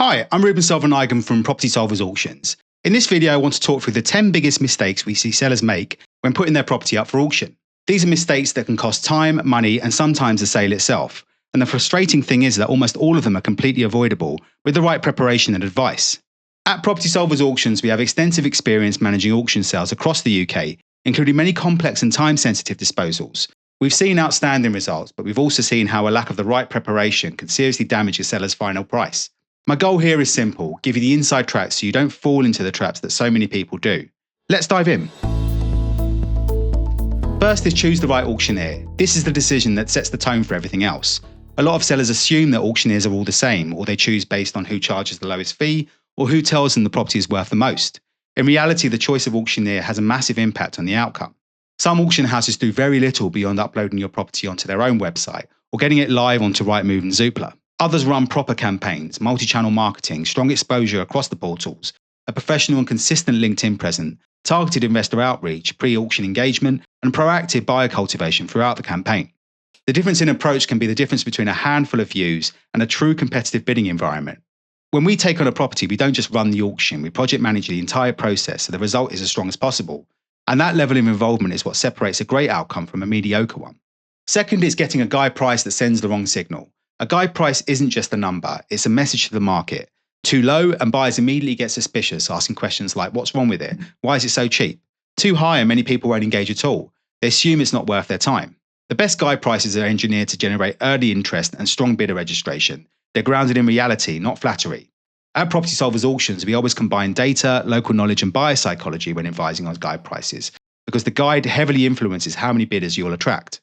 Hi, I'm Ruban Selvanayagam from Property Solvers Auctions. In this video, I want to talk through the 10 biggest mistakes we see sellers make when putting their property up for auction. These are mistakes that can cost time, money, and sometimes the sale itself. And the frustrating thing is that almost all of them are completely avoidable with the right preparation and advice. At Property Solvers Auctions, we have extensive experience managing auction sales across the UK, including many complex and time-sensitive disposals. We've seen outstanding results, but we've also seen how a lack of the right preparation can seriously damage a seller's final price. My goal here is simple: give you the inside track so you don't fall into the traps that so many people do. Let's dive in. First is choose the right auctioneer. This is the decision that sets the tone for everything else. A lot of sellers assume that auctioneers are all the same, or they choose based on who charges the lowest fee or who tells them the property is worth the most. In reality, the choice of auctioneer has a massive impact on the outcome. Some auction houses do very little beyond uploading your property onto their own website or getting it live onto Rightmove and Zoopla. Others run proper campaigns, multi-channel marketing, strong exposure across the portals, a professional and consistent LinkedIn presence, targeted investor outreach, pre-auction engagement, and proactive buyer cultivation throughout the campaign. The difference in approach can be the difference between a handful of views and a true competitive bidding environment. When we take on a property, we don't just run the auction, we project manage the entire process so the result is as strong as possible. And that level of involvement is what separates a great outcome from a mediocre one. Second is getting a guide price that sends the wrong signal. A guide price isn't just a number, it's a message to the market. Too low and buyers immediately get suspicious, asking questions like, what's wrong with it? Why is it so cheap? Too high and many people won't engage at all. They assume it's not worth their time. The best guide prices are engineered to generate early interest and strong bidder registration. They're grounded in reality, not flattery. At Property Solvers Auctions, we always combine data, local knowledge and buyer psychology when advising on guide prices, because the guide heavily influences how many bidders you'll attract.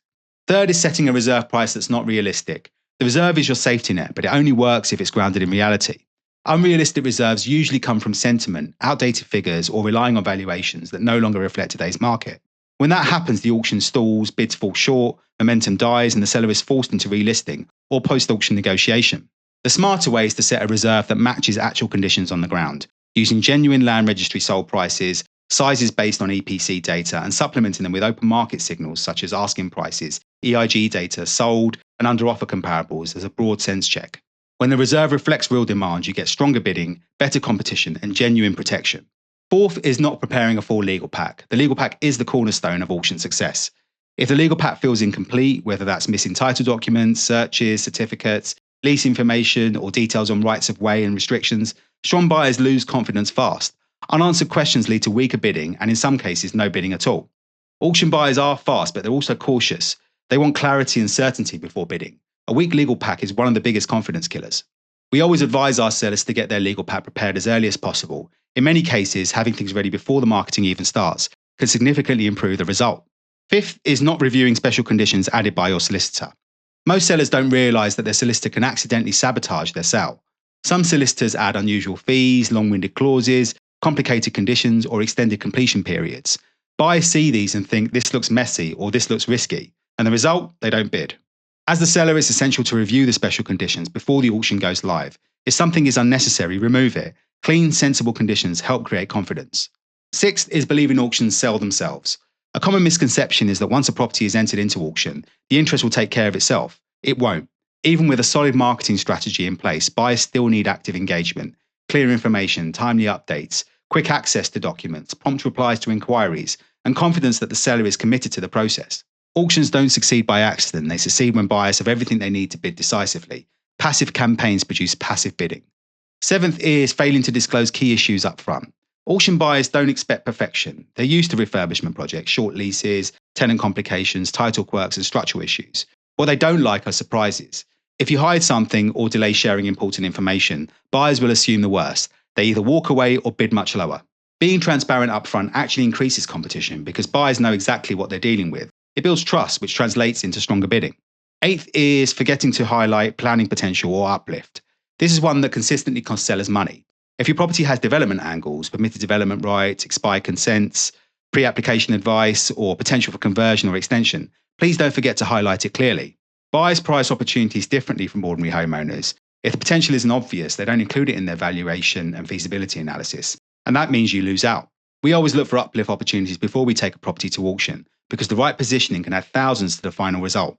Third is setting a reserve price that's not realistic. The reserve is your safety net, but it only works if it's grounded in reality. Unrealistic reserves usually come from sentiment, outdated figures, or relying on valuations that no longer reflect today's market. When that happens, the auction stalls, bids fall short, momentum dies, and the seller is forced into relisting or post-auction negotiation. The smarter way is to set a reserve that matches actual conditions on the ground, using genuine land registry sold prices, sizes based on EPC data, and supplementing them with open market signals such as asking prices, EIG data, sold, and under offer comparables as a broad sense check. When the reserve reflects real demand, you get stronger bidding, better competition, and genuine protection. Fourth is not preparing a full legal pack. The legal pack is the cornerstone of auction success. If the legal pack feels incomplete, whether that's missing title documents, searches, certificates, lease information, or details on rights of way and restrictions, strong buyers lose confidence fast. Unanswered questions lead to weaker bidding, and in some cases, no bidding at all. Auction buyers are fast, but they're also cautious. They want clarity and certainty before bidding. A weak legal pack is one of the biggest confidence killers. We always advise our sellers to get their legal pack prepared as early as possible. In many cases, having things ready before the marketing even starts can significantly improve the result. Fifth is not reviewing special conditions added by your solicitor. Most sellers don't realise that their solicitor can accidentally sabotage their sale. Some solicitors add unusual fees, long-winded clauses, complicated conditions, or extended completion periods. Buyers see these and think this looks messy or this looks risky, and the result, they don't bid. As the seller, it's essential to review the special conditions before the auction goes live. If something is unnecessary, remove it. Clean, sensible conditions help create confidence. Sixth is believing auctions sell themselves. A common misconception is that once a property is entered into auction, the interest will take care of itself. It won't. Even with a solid marketing strategy in place, buyers still need active engagement, clear information, timely updates, quick access to documents, prompt replies to inquiries, and confidence that the seller is committed to the process. Auctions don't succeed by accident, they succeed when buyers have everything they need to bid decisively. Passive campaigns produce passive bidding. Seventh is failing to disclose key issues up front. Auction buyers don't expect perfection. They're used to refurbishment projects, short leases, tenant complications, title quirks, and structural issues. What they don't like are surprises. If you hide something or delay sharing important information, buyers will assume the worst. They either walk away or bid much lower. Being transparent upfront actually increases competition because buyers know exactly what they're dealing with. It builds trust, which translates into stronger bidding. Eighth is forgetting to highlight planning potential or uplift. This is one that consistently costs sellers money. If your property has development angles, permitted development rights, expired consents, pre-application advice, or potential for conversion or extension, please don't forget to highlight it clearly. Buyers price opportunities differently from ordinary homeowners. If the potential isn't obvious, they don't include it in their valuation and feasibility analysis, and that means you lose out. We always look for uplift opportunities before we take a property to auction, because the right positioning can add thousands to the final result.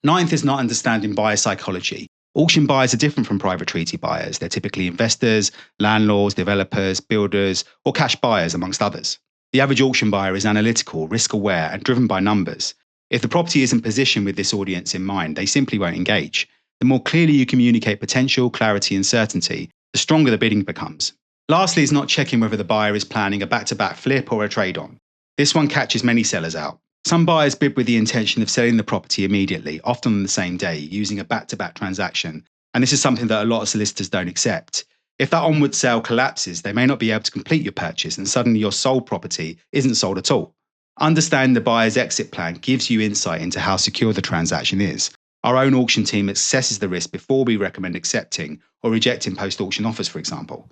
Ninth is not understanding buyer psychology. Auction buyers are different from private treaty buyers. They're typically investors, landlords, developers, builders, or cash buyers, amongst others. The average auction buyer is analytical, risk aware, and driven by numbers. If the property isn't positioned with this audience in mind, they simply won't engage. The more clearly you communicate potential, clarity, and certainty, the stronger the bidding becomes. Lastly is not checking whether the buyer is planning a back-to-back flip or a trade-on. This one catches many sellers out. Some buyers bid with the intention of selling the property immediately, often on the same day, using a back-to-back transaction, and this is something that a lot of solicitors don't accept. If that onward sale collapses, they may not be able to complete your purchase, and suddenly your sold property isn't sold at all. Understanding the buyer's exit plan gives you insight into how secure the transaction is. Our own auction team assesses the risk before we recommend accepting or rejecting post-auction offers, for example.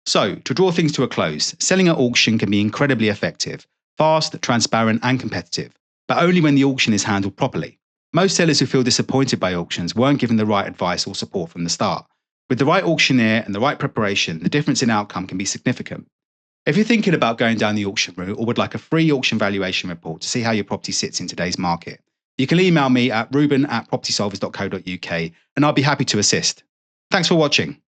So, to draw things to a close, selling at auction can be incredibly effective, fast, transparent, and competitive, but only when the auction is handled properly. Most sellers who feel disappointed by auctions weren't given the right advice or support from the start. With the right auctioneer and the right preparation, the difference in outcome can be significant. If you're thinking about going down the auction route or would like a free auction valuation report to see how your property sits in today's market, you can email me at ruben@propertysolvers.co.uk and I'll be happy to assist. Thanks for watching.